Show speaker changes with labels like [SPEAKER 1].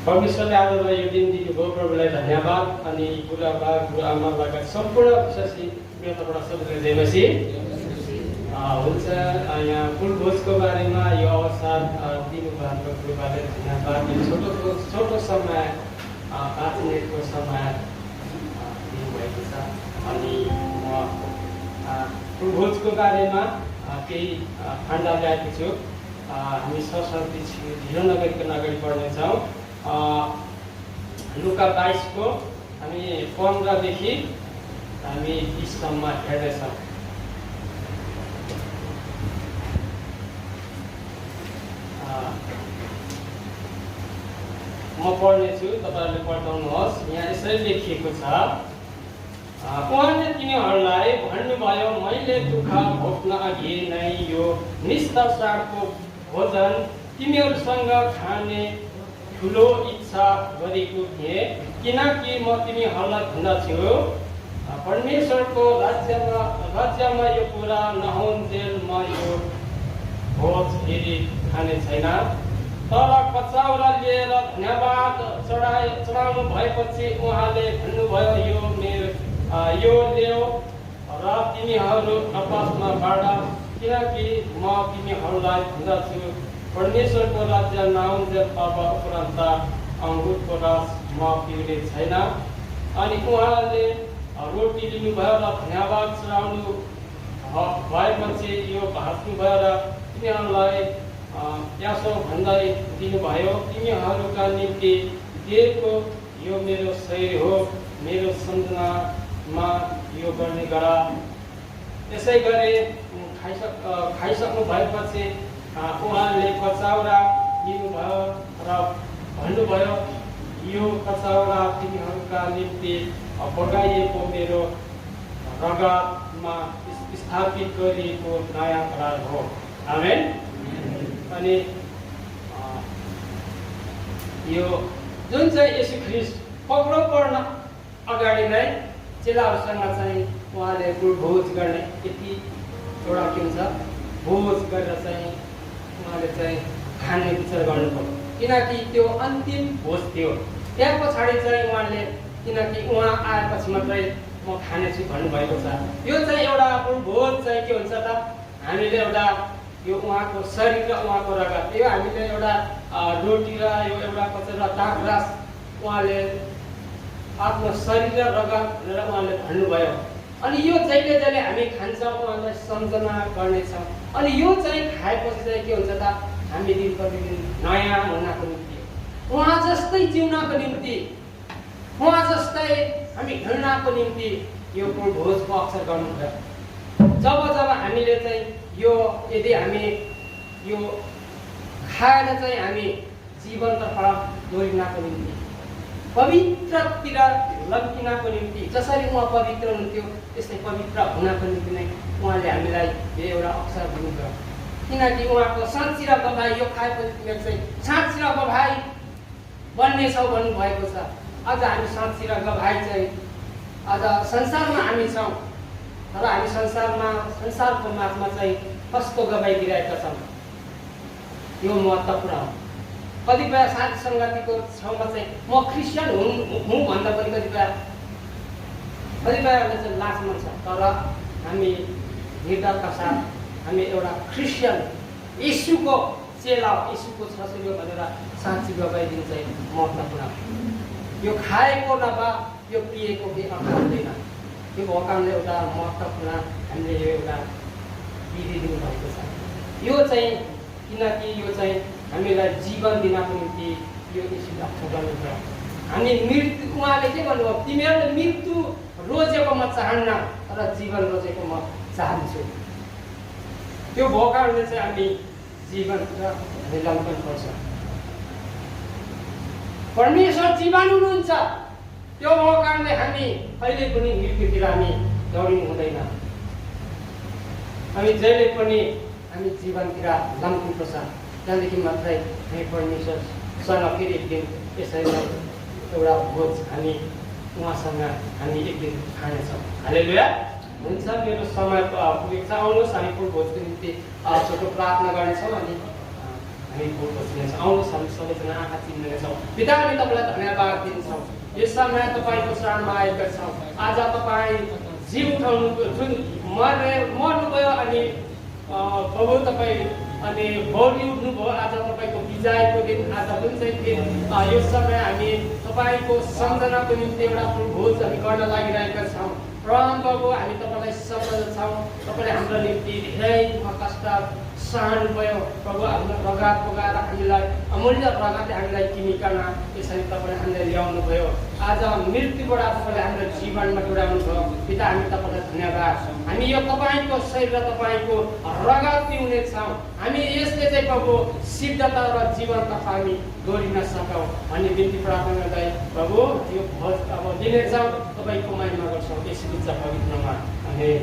[SPEAKER 1] परमेश्वरले आजलाई यो दिन दिनुभयो, प्रभुलाई धन्यवाद। अनि बुढाबा बुढाआमा लगायत सम्पूर्ण विश्वासी तर्फबाट सबैलाई जय मसीह हुन्छ। यहाँ फुलभोजको बारेमा यो अवसर दिनुभएको बुढाबाले धन्यवाद। छोटो समय 5 मिनटको समय दिनुभएको छ। अनि म फुलभोजको बारेमा केही फन्डा ल्याएको छु। हामी सरस्वती ढिलो नगरिकन अगाडि बढ्नेछौँ। लुका 22 को हामी 15 देखि हामी 20 सम्म हेर्दैछौँ। म पढ्नेछु, तपाईँहरूले पढ्नुहोस्। यहाँ यसरी लेखिएको छ, उहाँले तिनीहरूलाई भन्नुभयो, मैले दुःख भोग्न अघि नै यो निष्ठा भोजन तिमीहरूसँग खाने ठुलो इच्छा गरेको थिएँ, किनकि म तिमीहरूलाई भन्दछु परमेश्वरको राज्यमा यो कुरा नहुन्जेल म यो भोज फेरि खाने छैन। तर कचौरा लिएर धन्यवाद चढाउनु भएपछि उहाँले भन्नुभयो, यो ल्याऊ र तिमीहरू आपसमा बाँड, किनकि म तिमीहरूलाई भन्दछु परमेश्वरको राज्य नआउन्जेल अब उपरान्त अङ्गुरको रस म पिउने छैन। अनि उहाँले रोटी लिनुभयो र धन्यवाद चढाउनु भएपछि यो भाँच्नुभयो र तिनीहरूलाई यसो भन्दै दिनुभयो, तिमीहरूका निम्ति दिएको यो मेरो शरीर हो, मेरो सम्झनामा यो गर्ने गर। यसै गरी खाइसक्नु भएपछि उहाँले कचौरा लिनुभयो र भन्नुभयो, यो कचौरा तिमीहरूका निम्ति बगाइएको मेरो रगतमा स्थापित गरिएको नयाँ करार हो। आमेन। अनि यो जुन चाहिँ येशू ख्रीष्ट पक्रो पर्न अगाडि नै चेलाहरूसँग चाहिँ उहाँले भोज गर्ने यति एउटा के हुन्छ, भोज गरेर चाहिँ उहाँले चाहिँ खाने विचार गर्नुभयो, किनकि त्यो अन्तिम भोज थियो। त्यहाँ पछाडि चाहिँ उहाँले, किनकि उहाँ आएपछि मात्रै म खानेछु भन्नुभएको छ। यो चाहिँ एउटा भोज चाहिँ के हुन्छ त, हामीले एउटा यो उहाँको शरीर र उहाँको रगत, यो हामीले एउटा रोटी र यो एउटा कचौरा दाग रस उहाँले आफ्नो शरीर र रगत भनेर उहाँले भन्नुभयो। अनि यो जहिले जहिले हामी खान्छौँ उहाँलाई सम्झना गर्नेछौँ। अनि यो चाहिँ खाएपछि चाहिँ के हुन्छ त, हामी दिन प्रतिदिन नयाँ हुनको निम्ति, उहाँ जस्तै जिउनको निम्ति, उहाँ जस्तै हामी हिँड्नको निम्ति यो भोजको अवसर गर्नुभयो। जब हामीले चाहिँ यो यदि हामी यो खाएर चाहिँ हामी जीवनतर्फ दोहोरिनको निम्ति, पवित्रतिर लम्किनको निम्ति, जसरी उहाँ पवित्र हुनुहुन्थ्यो त्यस्तै पवित्र हुनको निम्ति नै उहाँले हामीलाई यो एउटा अवसर दिनुभयो। किनकि उहाँको साँच्ची र गवाई, यो खाएपछि तिमीहरू चाहिँ साँच्ची र गवाई बन्नेछौ भन्नुभएको छ। अझ हामी साँच्ची र गवाई चाहिँ अझ संसारमा हामी छौँ, तर हामी संसारको माझमा चाहिँ कस्तो गवाई दिइरहेका छौँ, यो महत्त्वपूर्ण हो। कतिपय साथी सङ्गतिको ठाउँमा चाहिँ म क्रिस्चियन हुँ भन्दा पनि कतिपयहरूले चाहिँ लाज मान्छ, तर हामी निर्धारका साथ हामी एउटा क्रिस्चियन, येशूको चेला, येशूको छोरो भनेर साँच्ची गवाई दिनु चाहिँ महत्त्वपूर्ण। यो खाएको नभए यो पिएको केही अर्थ हुँदैन। यो भगवानले एउटा महत्त्वपूर्ण हामीले यो एउटा विधि दिनुभएको छ। यो चाहिँ किनकि यो चाहिँ हामीलाई जीवन दिनको निम्ति यो येशूले अक्षर गर्नुभयो। हामी मृत्यु, उहाँले के भन्नुभयो, तिमीहरूले मृत्यु रोजेको म चाहन्न, तर जीवन रोजेको म चाहन्छु। त्यो भगवानले चाहिँ हामी जीवनतिर हामी लम्कनुपर्छ। परमेश्वर जीवन हुनुहुन्छ, त्यो भगवानले हामी कहिले पनि मृत्युतिर हामी दौडिनु हुँदैन। हामी जहिले पनि हामी जीवनतिर लम्किनुपर्छ, त्यहाँदेखि मात्रै हामी परमेश्वरसँग फेरि एक दिन यसरी एउटा भोज हामी उहाँसँग हामी एक दिन खानेछौँ। हालेलुया। हुन्छ, मेरो समय पुगेको छ। आउनुहोस् हामी भोजको निम्ति छोटो प्रार्थना गर्नेछौँ अनि हामी भोट बस्नेछौँ। आउनुहोस् हामी सबैजना आँखा चिन्नेछौँ। पिता हामी तपाईँलाई धन्यवाद दिन्छौँ। यस समय तपाईँको शरणमा आएका छौँ। आज तपाईँ जीव उठाउनु जुन मर्नुभयो अनि प्रभु तपाईँ अनि बढी उठ्नुभयो। आज तपाईँको विजयको दिन, आज जुन चाहिँ दिन यो समय हामी तपाईँको सम्झनाको निम्ति एउटा भोज हामी गर्न लागिरहेका छौँ। प्रभु बाबु हामी तपाईँलाई सम्झन्छौँ। तपाईँले हाम्रो निम्ति धेरै दुःख कष्ट सहनुभयो। प्रभु आफ्नो रगत बगाएर हामीलाई अमूल्य रगतले हामीलाई किनिकन यसरी तपाईँले हामीलाई ल्याउनु भयो। आज मृत्युबाट तपाईँले हाम्रो जीवनमा डुराउनु भयो। पिता हामी तपाईँलाई धन्यवाद। हामी यो तपाईँको शरीर र तपाईँको रगत पिउनेछौँ। हामी यसले चाहिँ प्रभु सिद्धता र जीवनतर्फ हामी दौडिन सकौँ भन्ने बिन्ती प्रार्थना गर्दै प्रभु यो भोज अब दिनेछौँ। तपाईँको महिमा गर्छौँ। यसरी पवित्र नाममा आमेन।